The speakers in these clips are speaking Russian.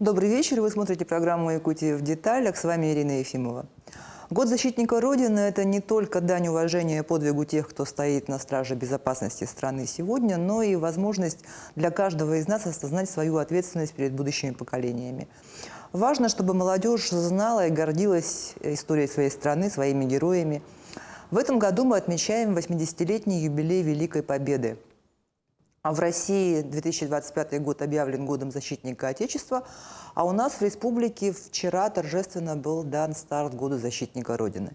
Добрый вечер. Вы смотрите программу «Якутия в деталях». С вами Ирина Ефимова. Год защитника Родины – это не только дань уважения подвигу тех, кто стоит на страже безопасности страны сегодня, но и возможность для каждого из нас осознать свою ответственность перед будущими поколениями. Важно, чтобы молодежь знала и гордилась историей своей страны, своими героями. В этом году мы отмечаем 80-летний юбилей Великой Победы. А в России 2025 год объявлен годом защитника Отечества, а у нас в республике вчера торжественно был дан старт году защитника Родины.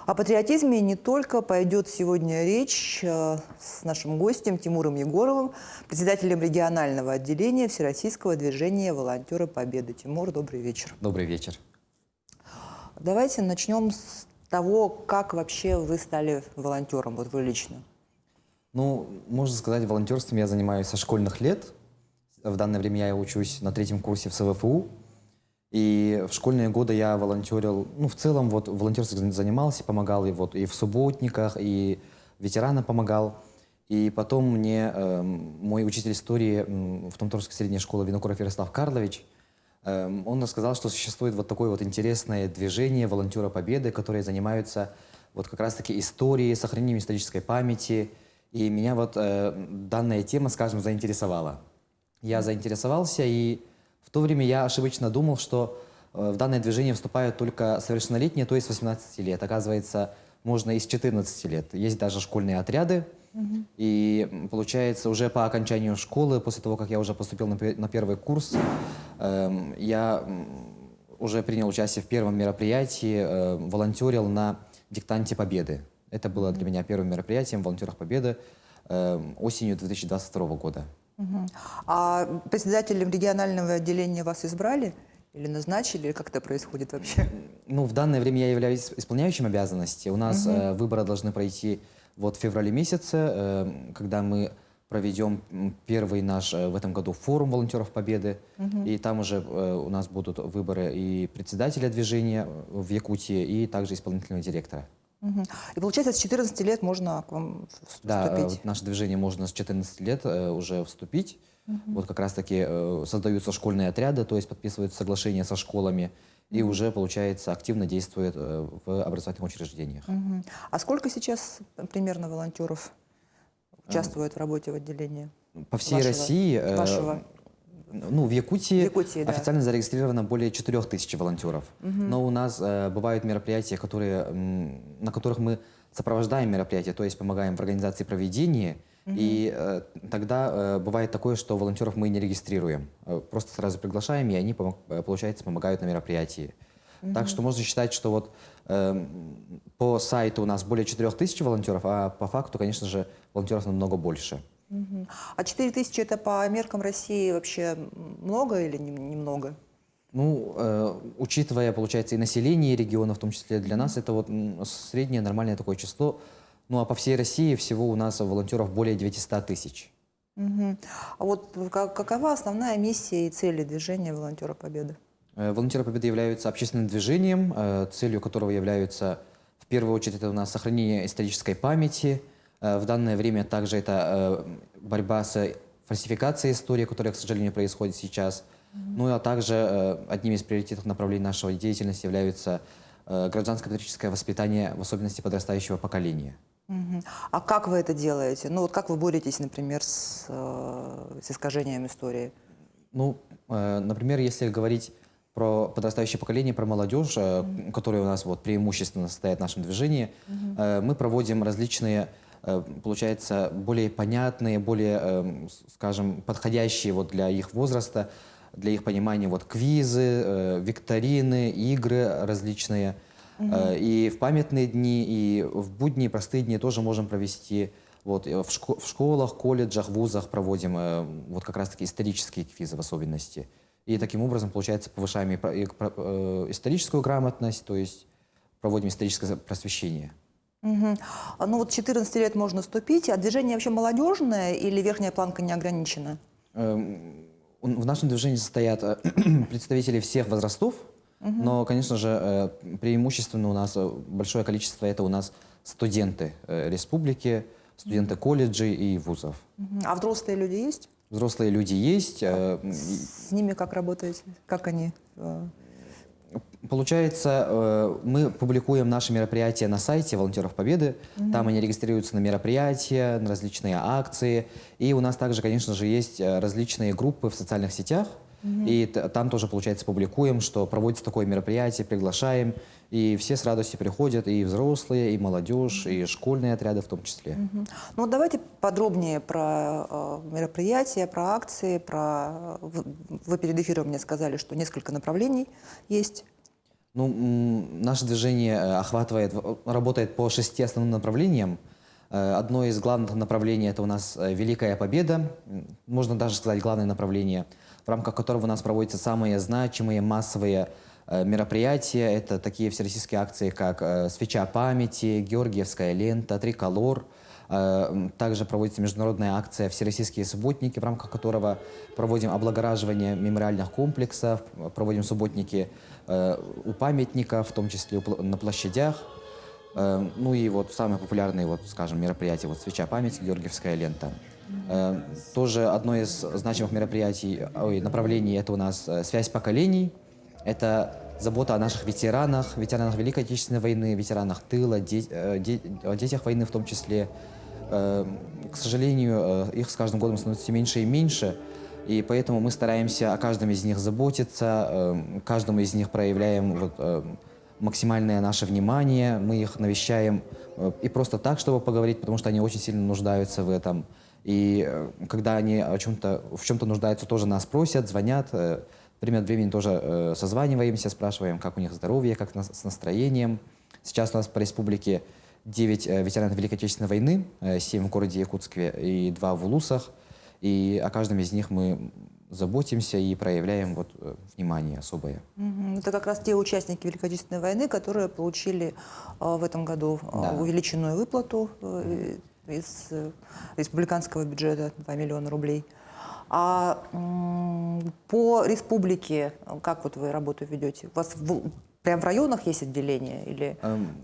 О патриотизме не только пойдет сегодня речь с нашим гостем Тимуром Егоровым, председателем регионального отделения Всероссийского движения «Волонтеры Победы». Тимур, добрый вечер. Добрый вечер. Давайте начнем с того, как вообще вы стали волонтером, вот вы лично. Ну, можно сказать, волонтерством я занимаюсь со школьных лет. В данное время я учусь на 3-м курсе в СВФУ. И в школьные годы я волонтерил, ну, в целом, вот, волонтерством занимался, помогал и, вот, и в субботниках, и ветеранам помогал. И потом мне мой учитель истории в Томторской средней школе Винокуров Ярослав Карлович, он рассказал, что существует вот такое вот интересное движение «Волонтеры Победы», которые занимаются вот как раз-таки историей, сохранением исторической памяти. И меня вот данная тема, скажем, заинтересовала. Я заинтересовался, и в то время я ошибочно думал, что в данное движение вступают только совершеннолетние, то есть 18 лет. Оказывается, можно и с 14 лет. Есть даже школьные отряды. И получается, уже по окончанию школы, после того, как я уже поступил на 1-й курс, я уже принял участие в первом мероприятии, волонтерил на диктанте Победы. Это было для меня первым мероприятием в «Волонтерах Победы» осенью 2022 года. А председателем регионального отделения вас избрали или назначили? Или как это происходит вообще? Ну, в данное время я являюсь исполняющим обязанности. У нас выборы должны пройти вот в феврале месяце, когда мы проведем первый наш в этом году форум «Волонтеров Победы». И там уже у нас будут выборы и председателя движения в Якутии, и также исполнительного директора. И получается, с 14 лет можно к вам вступить? Да, вот наше движение можно с 14 лет уже вступить. Вот как раз-таки создаются школьные отряды, то есть подписываются соглашения со школами, и уже, получается, активно действует в образовательных учреждениях. А сколько сейчас примерно волонтеров участвует в работе в отделении? По всей России, ну, в Якутии, да, официально зарегистрировано более 4000 волонтеров. Но у нас бывают мероприятия, на которых мы сопровождаем мероприятия, то есть помогаем в организации проведения. И тогда бывает такое, что волонтеров мы не регистрируем. Просто сразу приглашаем, и они, получается, помогают на мероприятии. Так что можно считать, что вот по сайту у нас более 4000 волонтеров, а по факту, конечно же, волонтеров намного больше. А 4000 это по меркам России вообще много или немного? Ну, учитывая, получается, и население региона, в том числе для нас, это вот среднее нормальное такое число. Ну, а по всей России всего у нас волонтеров более 900 тысяч. А вот какова основная миссия и цели движения «Волонтеры Победы»? «Волонтеры Победы» являются общественным движением, целью которого является, в первую очередь, это у нас сохранение исторической памяти. В данное время также это борьба с фальсификацией истории, которая, к сожалению, происходит сейчас. Ну, а также одним из приоритетных направлений нашей деятельности является гражданско-патриотическое воспитание, в особенности подрастающего поколения. А как вы это делаете? Ну, вот как вы боретесь, например, с искажением истории? Ну, например, если говорить про подрастающее поколение, про молодежь, которая у нас вот преимущественно состоит в нашем движении, мы проводим различные, получается, более понятные, более, скажем, подходящие вот для их возраста, для их понимания вот квизы, викторины, игры различные. И в памятные дни, и в будние, простые дни тоже можем провести. Вот, в школах, колледжах, вузах проводим вот как раз-таки исторические квизы в особенности. И таким образом, получается, повышаем историческую грамотность, то есть проводим историческое просвещение. Ну вот 14 лет можно вступить, а движение вообще молодежное или верхняя планка не ограничена? В нашем движении состоят представители всех возрастов, но, конечно же, преимущественно у нас большое количество это у нас студенты республики, студенты колледжей и вузов. А взрослые люди есть? Взрослые люди есть. С ними как работаете? Как они? Получается, мы публикуем наши мероприятия на сайте «Волонтеров Победы». Там они регистрируются на мероприятия, на различные акции. И у нас также, конечно же, есть различные группы в социальных сетях. И там тоже, получается, публикуем, что проводится такое мероприятие, приглашаем. И все с радостью приходят, и взрослые, и молодежь, и школьные отряды в том числе. Ну, давайте подробнее про мероприятия, про акции, Вы перед эфиром мне сказали, что несколько направлений есть. Ну, наше движение работает по 6 основным направлениям. Одно из главных направлений – это у нас Великая Победа, можно даже сказать главное направление, в рамках которого у нас проводятся самые значимые массовые мероприятия. Это такие всероссийские акции, как «Свеча памяти», «Георгиевская лента», «Триколор». Также проводится международная акция «Всероссийские субботники», в рамках которого проводим облагораживание мемориальных комплексов, проводим субботники у памятников, в том числе на площадях. Ну и вот самые популярные, вот, скажем, мероприятия, вот «Свеча памяти», «Георгиевская лента». Тоже одно из значимых направлений – это у нас «Связь поколений». Это забота о наших ветеранах Великой Отечественной войны, ветеранах тыла, о детях войны в том числе. К сожалению, их с каждым годом становится все меньше и меньше, и поэтому мы стараемся о каждом из них заботиться, каждому из них проявляем максимальное наше внимание, мы их навещаем и просто так, чтобы поговорить, потому что они очень сильно нуждаются в этом. И когда они в чем-то нуждаются, тоже нас просят, звонят, время от времени тоже созваниваемся, спрашиваем, как у них здоровье, как с настроением. Сейчас у нас по республике 9 ветеранов Великой Отечественной войны, 7 в городе Якутске и 2 в Улусах. И о каждом из них мы заботимся и проявляем внимание особое. Это как раз те участники Великой Отечественной войны, которые получили в этом году увеличенную выплату из республиканского бюджета 2 миллиона рублей. А по республике как вы работу ведете? У вас прям в районах есть отделения или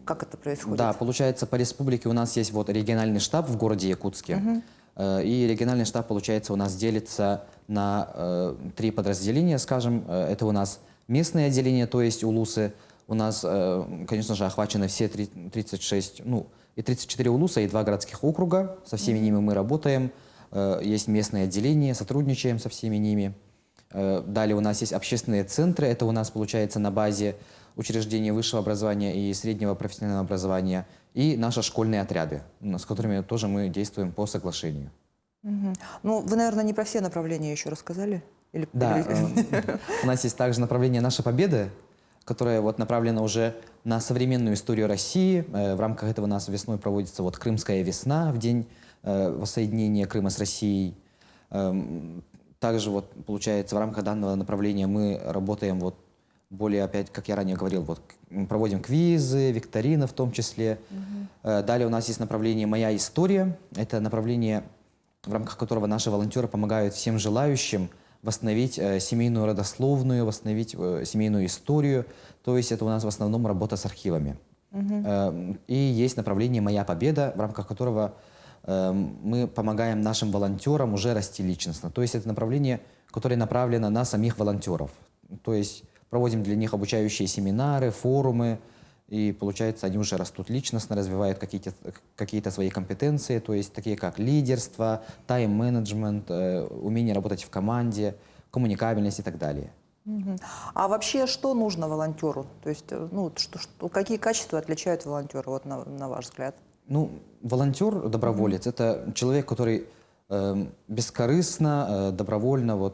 как это происходит? Да, получается, по республике у нас есть региональный штаб в городе Якутске. И региональный штаб, получается, у нас делится на 3 подразделения, скажем. Это у нас местные отделения, то есть улусы. У нас, конечно же, охвачены все 36, и 34 улуса, и 2 городских округа. Со всеми ними мы работаем. Есть местные отделения, сотрудничаем со всеми ними. Далее у нас есть общественные центры. Это у нас, получается, на базе учреждений высшего образования и среднего профессионального образования. И наши школьные отряды, с которыми тоже мы действуем по соглашению. Ну, вы, наверное, не про все направления еще рассказали? Да, у нас есть также направление «Наша Победа», которое направлено уже на современную историю России. В рамках этого у нас весной проводится Крымская весна в день воссоединения Крыма с Россией. Также, получается, в рамках данного направления мы работаем более, опять, как я ранее говорил, проводим квизы, викторины в том числе. Далее у нас есть направление «Моя история». Это направление, в рамках которого наши волонтеры помогают всем желающим восстановить семейную родословную, восстановить семейную историю. То есть это у нас в основном работа с архивами. И есть направление «Моя победа», в рамках которого мы помогаем нашим волонтерам уже расти личностно. То есть это направление, которое направлено на самих волонтеров. То есть проводим для них обучающие семинары, форумы, и, получается, они уже растут личностно, развивают какие-то свои компетенции, то есть такие как лидерство, тайм-менеджмент, умение работать в команде, коммуникабельность и так далее. А вообще, что нужно волонтеру? То есть, какие качества отличают волонтера, на ваш взгляд? Волонтер, доброволец, это человек, который бескорыстно, добровольно,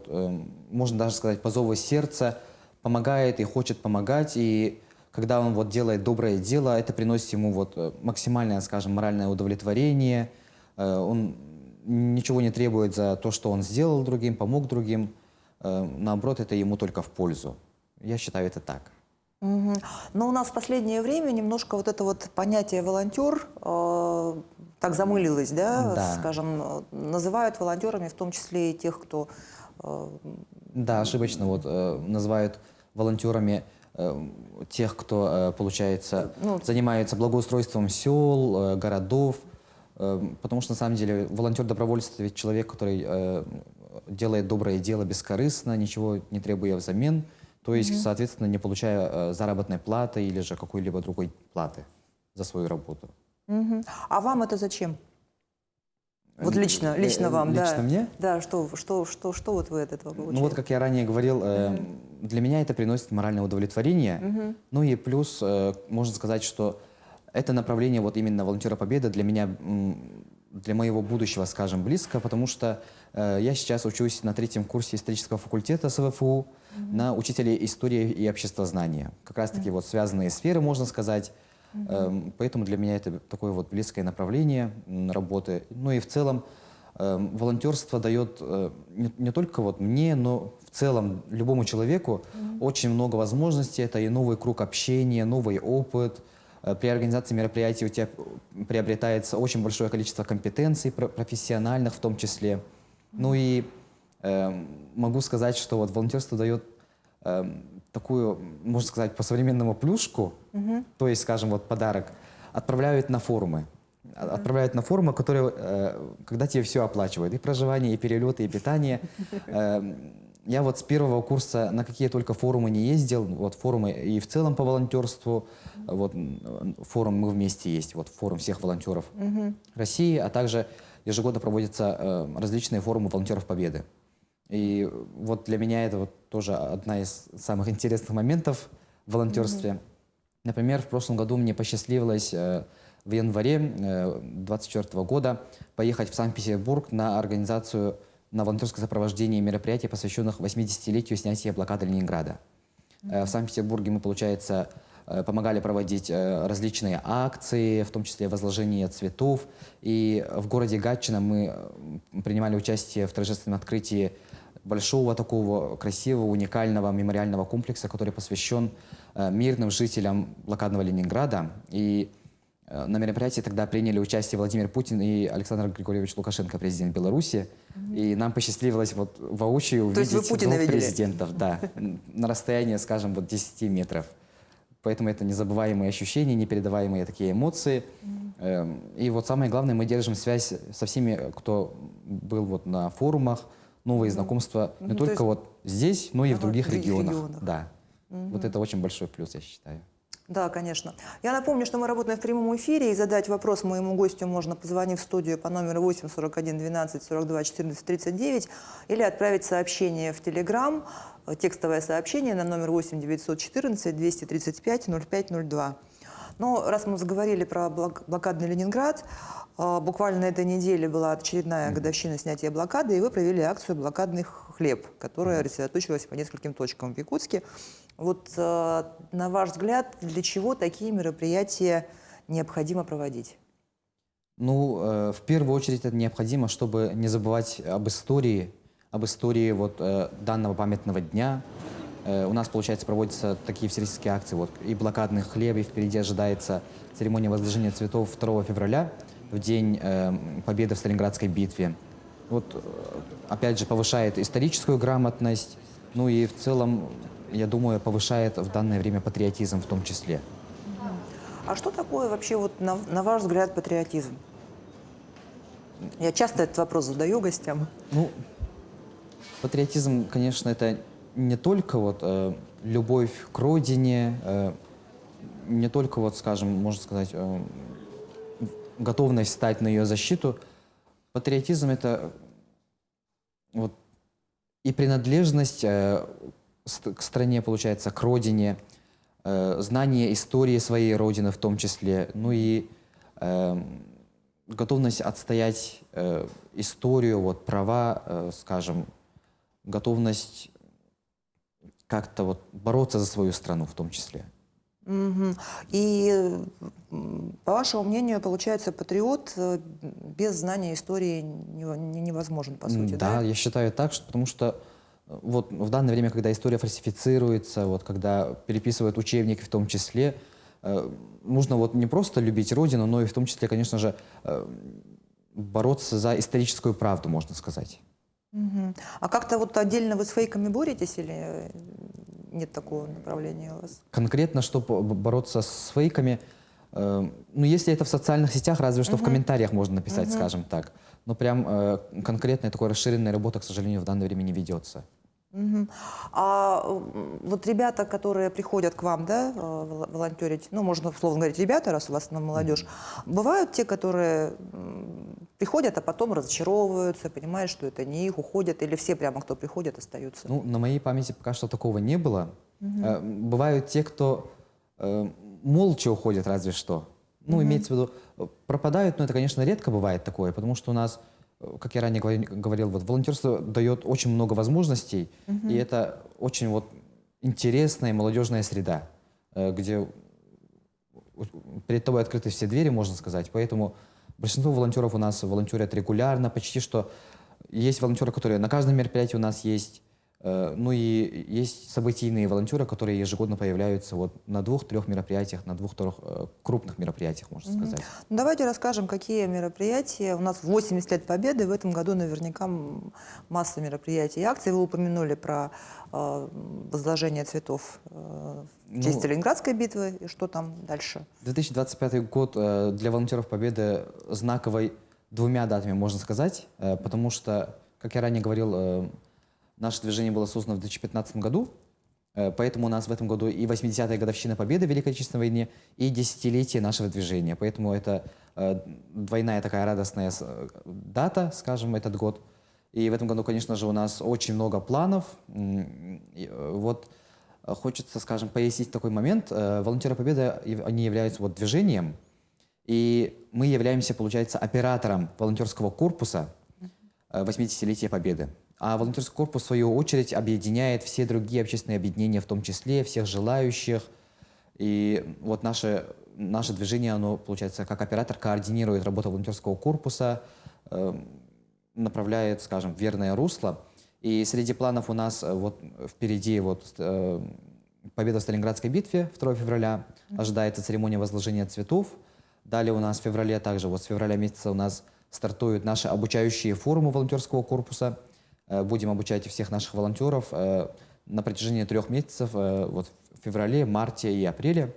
можно даже сказать, по зову сердца, помогает и хочет помогать, и когда он делает доброе дело, это приносит ему максимальное, скажем, моральное удовлетворение, он ничего не требует за то, что он сделал другим, помог другим, наоборот, это ему только в пользу. Я считаю это так. Но у нас в последнее время немножко это понятие «волонтер» так замылилось, да? Скажем, называют волонтерами в том числе и тех, кто… Да, ошибочно называют волонтерами тех, кто, получается, занимается благоустройством сел, городов, потому что, на самом деле, волонтер-доброволец – это ведь человек, который делает доброе дело бескорыстно, ничего не требуя взамен, то есть, соответственно, не получая заработной платы или же какой-либо другой платы за свою работу. Мгм. А вам это зачем? Вот лично вам, да. Лично мне? Да, что вот вы от этого получаете? Ну вот, как я ранее говорил, для меня это приносит моральное удовлетворение. Ну и плюс, можно сказать, что это направление, вот именно волонтера Победы, для меня, для моего будущего, скажем, близко, потому что я сейчас учусь на 3-м курсе исторического факультета СВФУ на учителя истории и обществознания. Как раз-таки вот связанные сферы, можно сказать. Поэтому для меня это такое вот близкое направление работы. Ну и в целом волонтерство дает не только вот мне, но в целом любому человеку очень много возможностей. Это и новый круг общения, новый опыт. При организации мероприятий у тебя приобретается очень большое количество компетенций, профессиональных в том числе. Ну и могу сказать, что вот волонтерство дает такую, можно сказать, по-современному плюшку, то есть, скажем, вот подарок, отправляют на форумы. Отправляют на форумы, которые, когда тебе все оплачивают, и проживание, и перелеты, и питание. Я вот с 1-го курса на какие только форумы не ездил, вот форумы и в целом по волонтерству, вот форум «Мы вместе» есть, вот форум всех волонтеров России, а также ежегодно проводятся различные форумы волонтеров Победы. И вот для меня это вот тоже одна из самых интересных моментов в волонтерстве. Например, в прошлом году мне посчастливилось в январе 2024 года поехать в Санкт-Петербург на организацию, на волонтерское сопровождение мероприятий, посвященных 80-летию снятия блокады Ленинграда. В Санкт-Петербурге мы, получается, помогали проводить различные акции, в том числе возложение цветов. И в городе Гатчина мы принимали участие в торжественном открытии большого такого красивого, уникального мемориального комплекса, который посвящен мирным жителям блокадного Ленинграда. И на мероприятии тогда приняли участие Владимир Путин и Александр Григорьевич Лукашенко, президент Беларуси. И нам посчастливилось вот воочию увидеть двух президентов, да, на расстоянии, скажем, вот 10 метров. Поэтому это незабываемые ощущения, непередаваемые такие эмоции. И вот самое главное, мы держим связь со всеми, кто был вот на форумах, новые знакомства не только вот здесь, но и в других регионах. Да. Вот это очень большой плюс, я считаю. Да, конечно. Я напомню, что мы работаем в прямом эфире, и задать вопрос моему гостю можно, позвонив в студию по номеру 8 41 12 42 14 39 или отправить сообщение в Телеграм, текстовое сообщение на номер 8 914 235 0502. Но раз мы заговорили про блокадный Ленинград, буквально на этой неделе была очередная годовщина снятия блокады, и вы провели акцию «Блокадный хлеб», которая рассредоточилась по нескольким точкам в Якутске. Вот на ваш взгляд, для чего такие мероприятия необходимо проводить? Ну, в первую очередь это необходимо, чтобы не забывать об истории вот данного памятного дня. У нас, получается, проводятся такие всероссийские акции. Вот и блокадный хлеб, и впереди ожидается церемония возложения цветов 2 февраля, в день победы в Сталинградской битве. Вот, опять же, повышает историческую грамотность, ну и в целом, я думаю, повышает в данное время патриотизм в том числе. А что такое вообще, вот, на ваш взгляд, патриотизм? Я часто этот вопрос задаю гостям. Ну, патриотизм, конечно, это не только вот любовь к родине, не только вот, скажем, можно сказать, готовность стать на ее защиту. Патриотизм — это вот и принадлежность к стране, получается, к родине, знание истории своей родины в том числе, ну и готовность отстоять историю, вот, права, скажем, готовность как-то вот бороться за свою страну в том числе. И, по вашему мнению, получается, патриот без знания истории невозможен, по сути, да? Да, я считаю так, потому что вот в данное время, когда история фальсифицируется, вот когда переписывают учебники в том числе, нужно вот не просто любить родину, но и в том числе, конечно же, бороться за историческую правду, можно сказать. А как-то вот отдельно вы с фейками боретесь или нет такого направления у вас? Конкретно, чтобы бороться с фейками, Ну, если это в социальных сетях, разве что в комментариях можно написать, скажем так. Но прям конкретная такой расширенная работа, к сожалению, в данное время не ведется. Мгм. А вот ребята, которые приходят к вам, да, волонтерить, ну, можно условно говорить ребята, раз у вас молодежь, бывают те, которые приходят, а потом разочаровываются, понимают, что это не их, уходят, или все прямо, кто приходит, остаются? Ну, на моей памяти пока что такого не было. Бывают те, кто молча уходят, разве что. Ну, имеется в виду, пропадают, но это, конечно, редко бывает такое, потому что у нас, как я ранее говорил, вот, волонтерство дает очень много возможностей, и это очень вот интересная молодежная среда, где перед тобой открыты все двери, можно сказать. Поэтому большинство волонтеров у нас волонтерят регулярно, почти что. Есть волонтеры, которые на каждом мероприятии у нас есть. Ну и есть событийные волонтеры, которые ежегодно появляются вот на 2-3 мероприятиях, на 2-3 крупных мероприятиях, можно сказать. Ну, давайте расскажем, какие мероприятия. У нас 80 лет Победы, в этом году наверняка масса мероприятий и акций. Вы упомянули про возложение цветов в честь Ленинградской битвы. И что там дальше? 2025 год для волонтеров Победы знаковый 2 датами, можно сказать, потому что, как я ранее говорил, наше движение было создано в 2015 году, поэтому у нас в этом году и 80-я годовщина Победы в Великой Отечественной войне, и десятилетие нашего движения. Поэтому это двойная такая радостная дата, скажем, этот год. И в этом году, конечно же, у нас очень много планов. Вот хочется, скажем, пояснить такой момент. Волонтеры Победы, они являются вот движением, и мы являемся, получается, оператором волонтерского корпуса 80-летия Победы. А волонтерский корпус, в свою очередь, объединяет все другие общественные объединения, в том числе всех желающих. И вот наше движение, оно, получается, как оператор координирует работу волонтерского корпуса, направляет, скажем, в верное русло. И среди планов у нас вот впереди вот победа в Сталинградской битве 2 февраля, ожидается церемония возложения цветов. Далее у нас в феврале также, вот с февраля месяца у нас стартуют наши обучающие форумы волонтерского корпуса. Будем обучать всех наших волонтеров на протяжении 3 месяцев, вот в феврале, марте и апреле.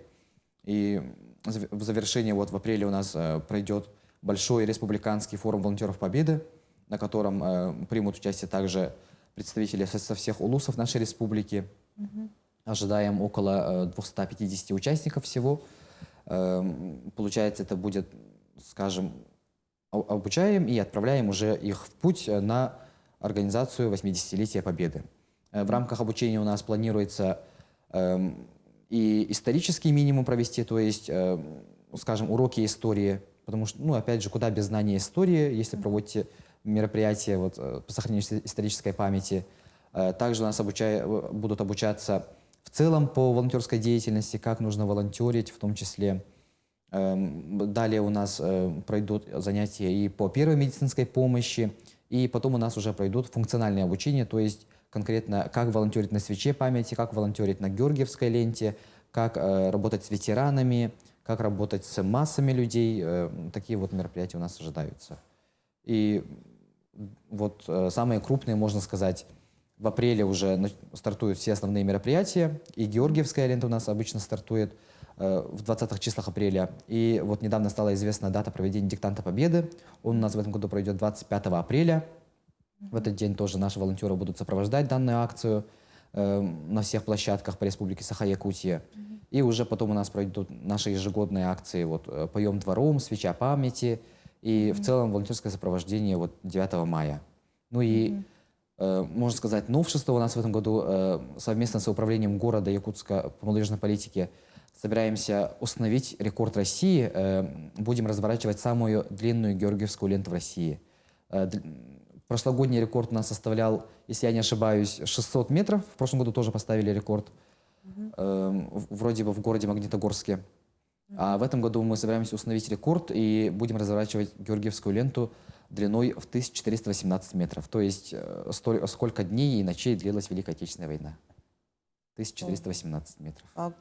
И в завершении вот в апреле у нас пройдет большой республиканский форум волонтеров Победы, на котором примут участие также представители со всех улусов нашей республики. Ожидаем около 250 участников всего. Получается, это будет, скажем, обучаем и отправляем уже их в путь на организацию 80-летия Победы. В рамках обучения у нас планируется и исторический минимум провести, то есть, скажем, уроки истории, потому что, ну, опять же, куда без знания истории, если проводите мероприятия вот, по сохранению исторической памяти. Также у нас будут обучаться в целом по волонтерской деятельности, как нужно волонтерить в том числе. Далее у нас пройдут занятия и по первой медицинской помощи, и потом у нас уже пройдут функциональное обучение, то есть конкретно как волонтерить на свече памяти, как волонтерить на Георгиевской ленте, как работать с ветеранами, как работать с массами людей. Такие вот мероприятия у нас ожидаются. И вот самые крупные, можно сказать, в апреле уже стартуют все основные мероприятия, и Георгиевская лента у нас обычно стартует в 20-х числах апреля. И вот недавно стала известна дата проведения диктанта Победы. Он у нас в этом году пройдет 25 апреля. В этот день тоже наши волонтеры будут сопровождать данную акцию на всех площадках по республике Саха-Якутия. И уже потом у нас пройдут наши ежегодные акции вот, «Поем двором», «Свеча памяти» и в целом волонтерское сопровождение вот, 9 мая. Ну и, можно сказать, новшество у нас в этом году совместно с управлением города Якутска по молодежной политике собираемся установить рекорд России. Будем разворачивать самую длинную георгиевскую ленту в России. Прошлогодний рекорд у нас составлял, если я не ошибаюсь, 600 метров. В прошлом году тоже поставили рекорд, вроде бы в городе Магнитогорске. А в этом году мы собираемся установить рекорд и будем разворачивать георгиевскую ленту длиной в 1418 метров. То есть сколько дней и ночей длилась Великая Отечественная война. 1418 метров. А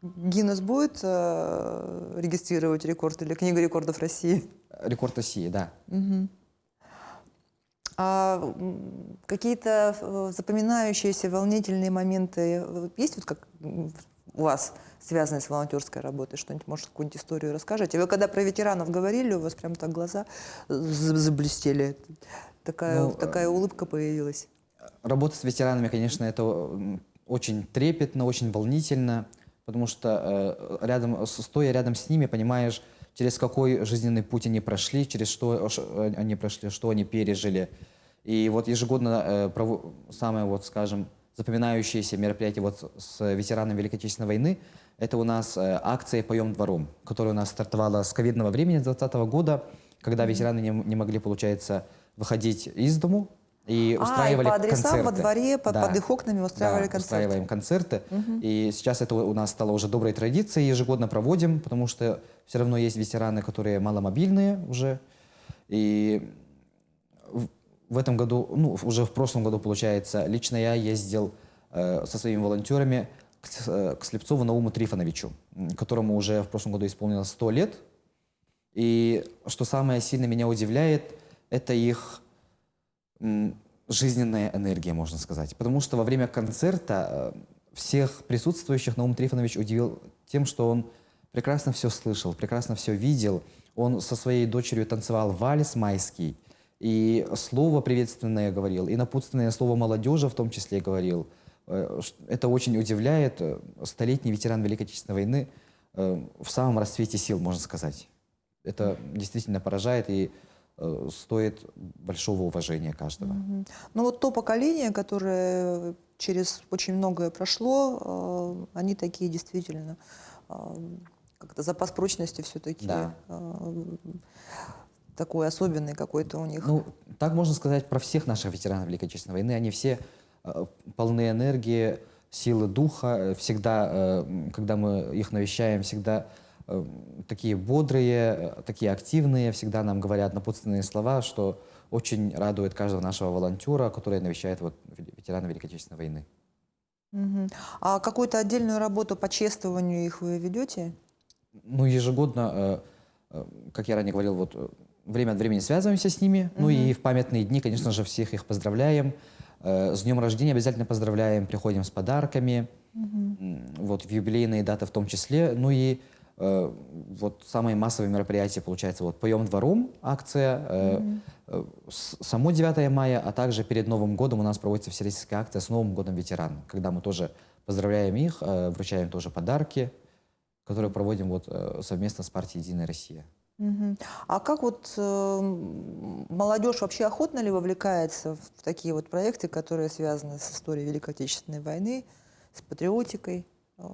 Гиннес будет регистрировать рекорд или Книга рекордов России? Рекорд России, да. А какие-то запоминающиеся волнительные моменты есть вот как у вас, связанное с волонтерской работой? Что-нибудь, может, какую-нибудь историю расскажете? Вы когда про ветеранов говорили, у вас прям так глаза заблестели. Ну, Такая улыбка появилась. работа с ветеранами, конечно, это очень трепетно, очень волнительно, потому что стоя рядом с ними, понимаешь, через какой жизненный путь они прошли, через что они прошли, что они пережили. И вот ежегодно самое, вот, скажем, запоминающееся мероприятие вот с ветеранами Великой Отечественной войны, это у нас акция «Поем двором», которая у нас стартовала с ковидного времени 2020 года, когда ветераны не могли, получается, выходить из дому и устраивали и по адресам концерты. во дворе, Да. под их окнами устраивали Да, концерты. устраиваем концерты. И сейчас это у нас стало уже доброй традицией, ежегодно проводим, потому что все равно есть ветераны, которые маломобильные уже. И в этом году, ну, уже в прошлом году, получается, лично я ездил со своими волонтерами к Слепцову Науму Трифоновичу, которому уже в прошлом году исполнилось 100 лет. И что самое сильно меня удивляет, это их жизненная энергия, можно сказать. Потому что во время концерта всех присутствующих Наум Трифонович удивил тем, что он прекрасно все слышал, прекрасно все видел. Он со своей дочерью танцевал вальс майский, и слово приветственное говорил, и напутственное слово молодежи в том числе говорил. Это очень удивляет. Столетний ветеран Великой Отечественной войны в самом расцвете сил, можно сказать. Это действительно поражает и стоит большого уважения каждого. Ну вот то поколение, которое через очень многое прошло, они такие действительно, как-то запас прочности все-таки Да. такой особенный какой-то у них. Ну, так можно сказать про всех наших ветеранов Великой Отечественной войны. Они все полны энергии, силы духа. Всегда, когда мы их навещаем, всегда такие бодрые, такие активные, всегда нам говорят напутственные слова, что очень радует каждого нашего волонтера, который навещает вот ветерана Великой Отечественной войны. А какую-то отдельную работу по чествованию их вы ведете? Ну, ежегодно, как я ранее говорил, вот время от времени связываемся с ними, ну и в памятные дни, конечно же, всех их поздравляем. С днем рождения обязательно поздравляем, приходим с подарками, вот в юбилейные даты в том числе. Ну и вот самые массовые мероприятия, получается, вот «Поем двором» акция, само 9 мая, а также перед Новым годом у нас проводится всероссийская акция с Новым годом ветеран, когда мы тоже поздравляем их, вручаем тоже подарки, которые проводим вот совместно с партией «Единая Россия». А как вот молодежь вообще охотно ли вовлекается в такие вот проекты, которые связаны с историей Великой Отечественной войны, с патриотикой?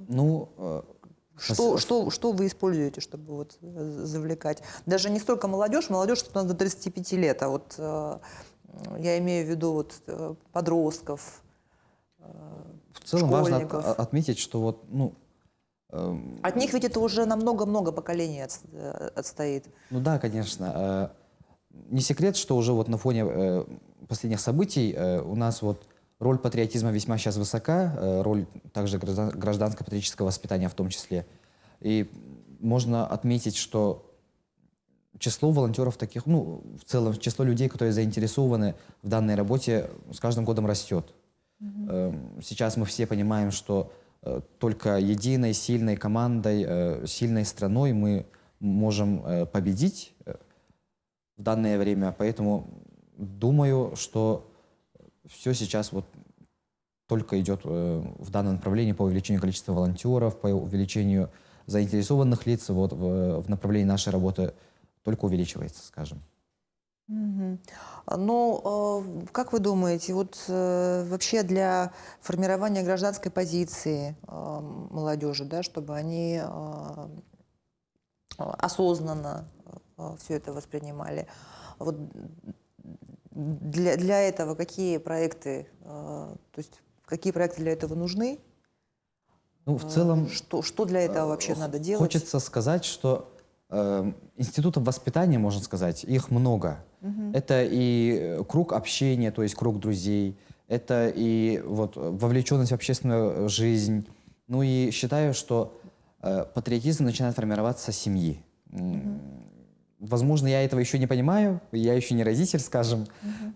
Ну, Что вы используете, чтобы вот завлекать? Даже не столько молодежь у нас до 35 лет, а вот я имею в виду вот подростков, в целом важно школьников. отметить, что вот, ну, От них ведь это уже на много-много поколений отстоит. ну да, конечно. Не секрет, что уже вот на фоне последних событий у нас вот роль патриотизма весьма сейчас высока, роль также гражданско-патриотического воспитания в том числе. И можно отметить, что число волонтеров таких, ну, в целом число людей, которые заинтересованы в данной работе, с каждым годом растет. Сейчас мы все понимаем, что только единой, сильной командой, сильной страной мы можем победить в данное время. Поэтому думаю, что все сейчас вот только идет в данном направлении по увеличению количества волонтеров, по увеличению заинтересованных лиц вот, в направлении нашей работы только увеличивается, скажем. Но как вы думаете, вот вообще для формирования гражданской позиции молодежи, да, чтобы они осознанно все это воспринимали, вот для этого какие проекты, то есть какие проекты для этого нужны? Ну, в целом, Что для этого вообще надо делать? хочется сказать, что институтов воспитания, можно сказать, их много. Это и круг общения, то есть круг друзей, это и вот вовлеченность в общественную жизнь. Ну и считаю, что патриотизм начинает формироваться с семьи. Возможно, я этого еще не понимаю, я еще не родитель, скажем,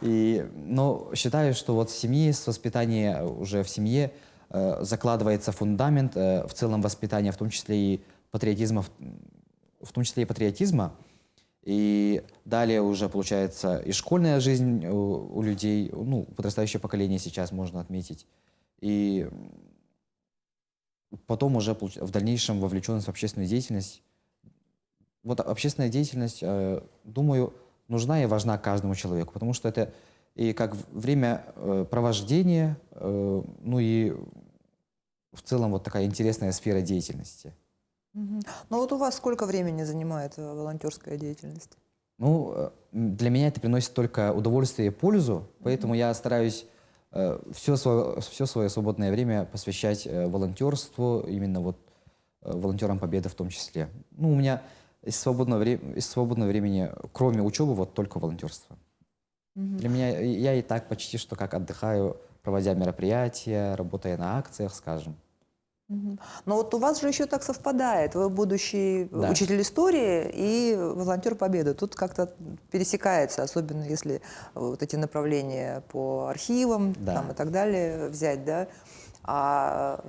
но считаю, что вот с семьи, с воспитания уже в семье закладывается фундамент в целом воспитания, в том числе и патриотизма, в том числе и патриотизма. И далее уже получается и школьная жизнь у людей, ну, подрастающее поколение сейчас можно отметить. И потом уже в дальнейшем вовлеченность в общественную деятельность. Вот общественная деятельность, думаю, нужна и важна каждому человеку, потому что это и как время провождения, ну и в целом вот такая интересная сфера деятельности. Ну вот у вас сколько времени занимает волонтерская деятельность? Ну, для меня это приносит только удовольствие и пользу, поэтому я стараюсь все свое свободное время посвящать волонтерству, именно вот волонтерам Победы в том числе. Ну, у меня из свободного времени, кроме учебы, вот только волонтерство. Для меня, я и так почти что как отдыхаю, проводя мероприятия, работая на акциях, скажем. Но вот у вас же еще так совпадает. Вы будущий Да. учитель истории и волонтер Победы. Тут как-то пересекается, особенно если вот эти направления по архивам Да. там, и так далее взять, да. А,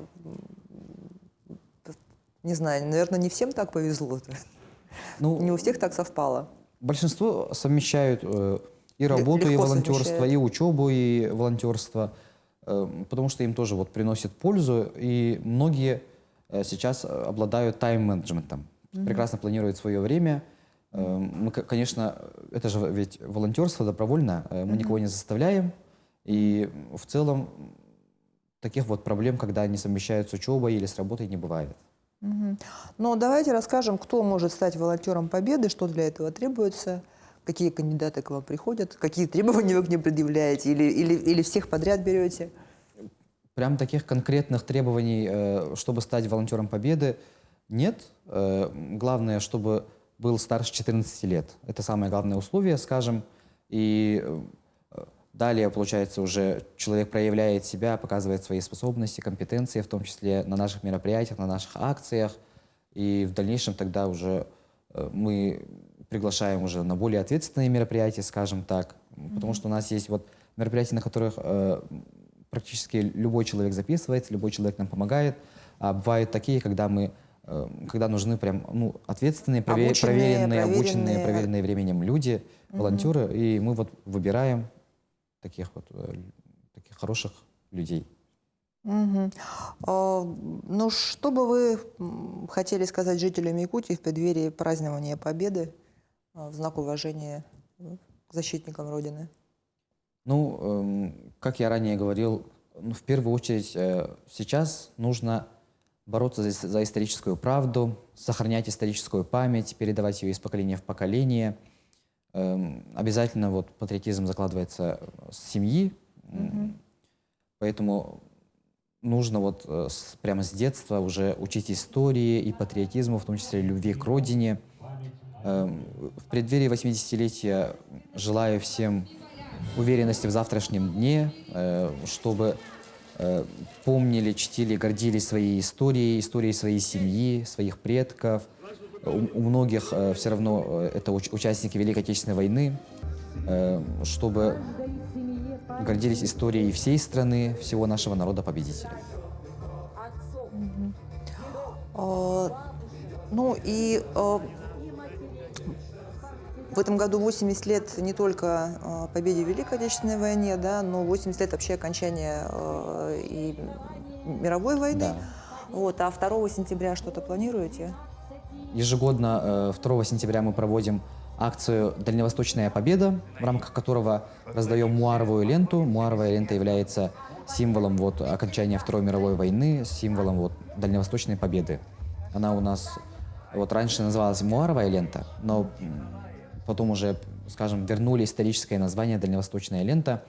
не знаю, наверное, не всем так повезло. Ну, Не у всех так совпало. большинство совмещают и работу, и Легко волонтерство, совмещают. и учебу, и волонтерство, потому что им тоже вот приносит пользу, и многие сейчас обладают тайм-менеджментом, прекрасно планируют свое время. Мы, конечно, это же ведь волонтерство добровольно, мы никого не заставляем, и в целом таких вот проблем, когда они совмещают с учебой или с работой, не бывает. Но давайте расскажем, кто может стать волонтером Победы, что для этого требуется, какие кандидаты к вам приходят, какие требования вы к ним предъявляете, или всех подряд берете. Прям таких конкретных требований, чтобы стать волонтером Победы, нет. Главное, чтобы был старше 14 лет. Это самое главное условие, скажем. И далее, получается, уже человек проявляет себя, показывает свои способности, компетенции, в том числе на наших мероприятиях, на наших акциях. И в дальнейшем тогда уже мы приглашаем уже на более ответственные мероприятия, скажем так. Потому что у нас есть вот мероприятия, на которых практически любой человек записывается, любой человек нам помогает. А бывают такие, когда нужны прям ответственные, проверенные, обученные, проверенные временем люди, волонтеры, и мы вот выбираем таких хороших людей. Ну, что бы вы хотели сказать жителям Якутии в преддверии празднования Победы в знак уважения к защитникам Родины? Ну, как я ранее говорил, в первую очередь сейчас нужно бороться за историческую правду, сохранять историческую память, передавать ее из поколения в поколение. Обязательно вот патриотизм закладывается с семьи, поэтому нужно вот прямо с детства уже учить истории и патриотизму, в том числе любви к родине. В преддверии 80-летия желаю всем уверенности в завтрашнем дне, чтобы помнили, чтили, гордились своей историей своей семьи, своих предков. У многих все равно это участники Великой Отечественной войны, чтобы гордились историей всей страны, всего нашего народа-победителя. Ну и в этом году 80 лет не только победе в Великой Отечественной войне, да, но 80 лет вообще окончания и мировой войны. Да. Вот, а 2 сентября что-то планируете? Ежегодно 2 сентября мы проводим акцию «Дальневосточная победа», в рамках которого раздаем муаровую ленту. Муаровая лента является символом вот окончания Второй мировой войны, символом вот дальневосточной победы. Она у нас вот раньше называлась муаровая лента, но потом уже, скажем, вернули историческое название «Дальневосточная лента».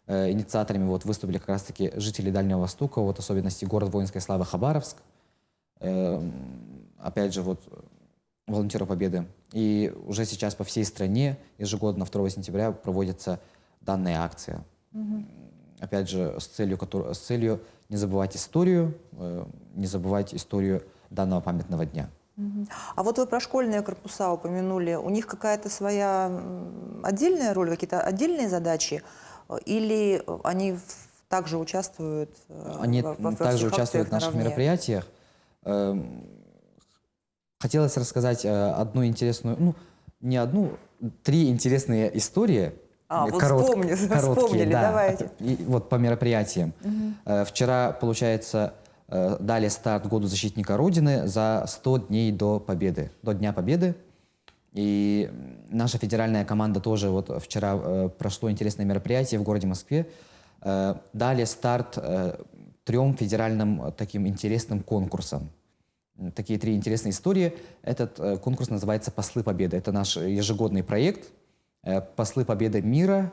Инициаторами вот выступили как раз-таки жители Дальнего Востока, вот особенности город воинской славы Хабаровск. Опять же, вот волонтеры Победы. И уже сейчас по всей стране ежегодно 2 сентября проводится данная акция. Опять же, с целью не забывать историю, не забывать историю данного памятного дня. А вот вы про школьные корпуса упомянули. У них какая-то своя отдельная роль, какие-то отдельные задачи? Или они также участвуют Они во также всех участвуют акциях в наших наравне. мероприятиях. Хотелось рассказать одну интересную, ну, не одну, три интересные истории. Вот вспомнили, да, давайте. и вот по мероприятиям. Вчера, получается, дали старт Году защитника Родины за 100 дней до Победы, до Дня Победы. И наша федеральная команда тоже вот вчера прошло интересное мероприятие в городе Москве. Дали старт 3 федеральным таким интересным конкурсам. Такие 3 интересные истории. Этот конкурс называется «Послы Победы». Это наш ежегодный проект. «Послы Победы мира»,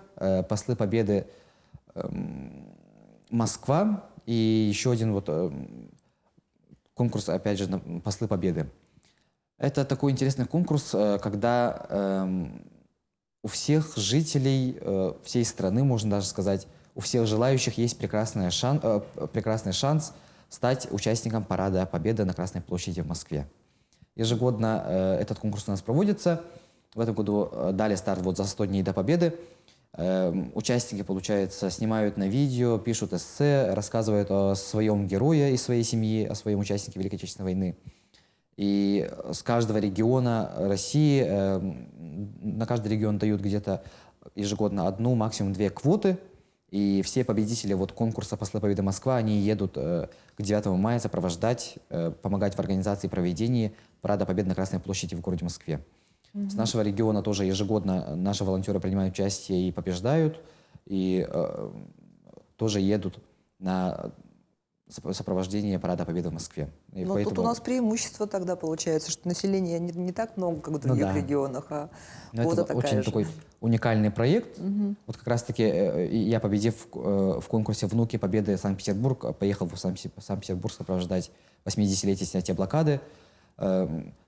«Послы Победы Москва» и еще один вот конкурс, опять же, «Послы Победы». Это такой интересный конкурс, когда у всех жителей всей страны, можно даже сказать, у всех желающих есть прекрасный шанс стать участником Парада Победы на Красной площади в Москве. Ежегодно этот конкурс у нас проводится. В этом году дали старт вот за 100 дней до Победы. Участники, получается, снимают на видео, пишут эссе, рассказывают о своем герое из своей семьи, о своем участнике Великой Отечественной войны. И с каждого региона России, на каждый регион дают где-то ежегодно 1, максимум 2 квоты. И все победители вот конкурса «Послы Победы Москва», они едут к 9 мая сопровождать, помогать в организации и проведении Парада Победы на Красной площади в городе Москве. С нашего региона тоже ежегодно наши волонтеры принимают участие и побеждают, и тоже едут на сопровождение Парада Победы в Москве. И Но поэтому... тут у нас преимущество тогда получается, что населения не так много, как в других регионах, а квота это такая очень же. такой уникальный проект. Вот как раз-таки я, победив в конкурсе «Внуки Победы Санкт-Петербург», поехал в Санкт-Петербург сопровождать 80-летие снятия блокады.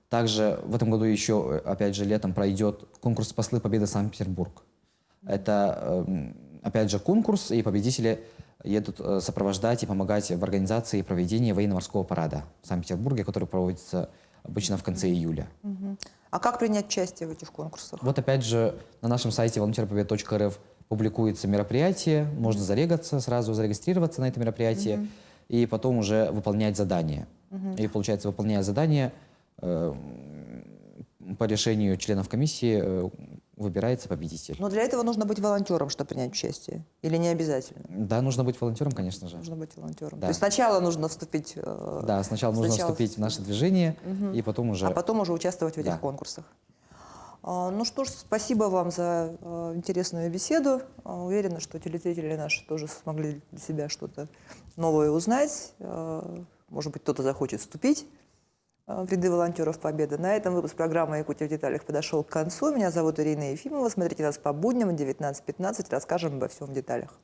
Также в этом году еще, опять же, летом пройдет конкурс «Послы Победы Санкт-Петербург». Это, опять же, конкурс, и победители едут сопровождать и помогать в организации и проведении военно-морского парада в Санкт-Петербурге, который проводится обычно в конце июля. А как принять участие в этих конкурсах? Вот опять же на нашем сайте volunteerpobeda.rf публикуется мероприятие, можно зарегаться, сразу зарегистрироваться на это мероприятие и потом уже выполнять задания. И получается, выполняя задания, по решению членов комиссии выбирается победитель. Но для этого нужно быть волонтером, чтобы принять участие? Или не обязательно? Да, нужно быть волонтером, конечно же. Нужно быть волонтером. Да. То есть сначала нужно вступить... Да, сначала нужно вступить в наше движение, и потом уже... А потом уже участвовать в этих Да. конкурсах. Ну что ж, спасибо вам за интересную беседу. Уверена, что телезрители наши тоже смогли для себя что-то новое узнать. Может быть, кто-то захочет вступить в ряды волонтеров Победы. На этом выпуск программы «Якутия в деталях» подошел к концу. Меня зовут Ирина Ефимова. Смотрите нас по будням в 19:15. Расскажем обо всем в деталях.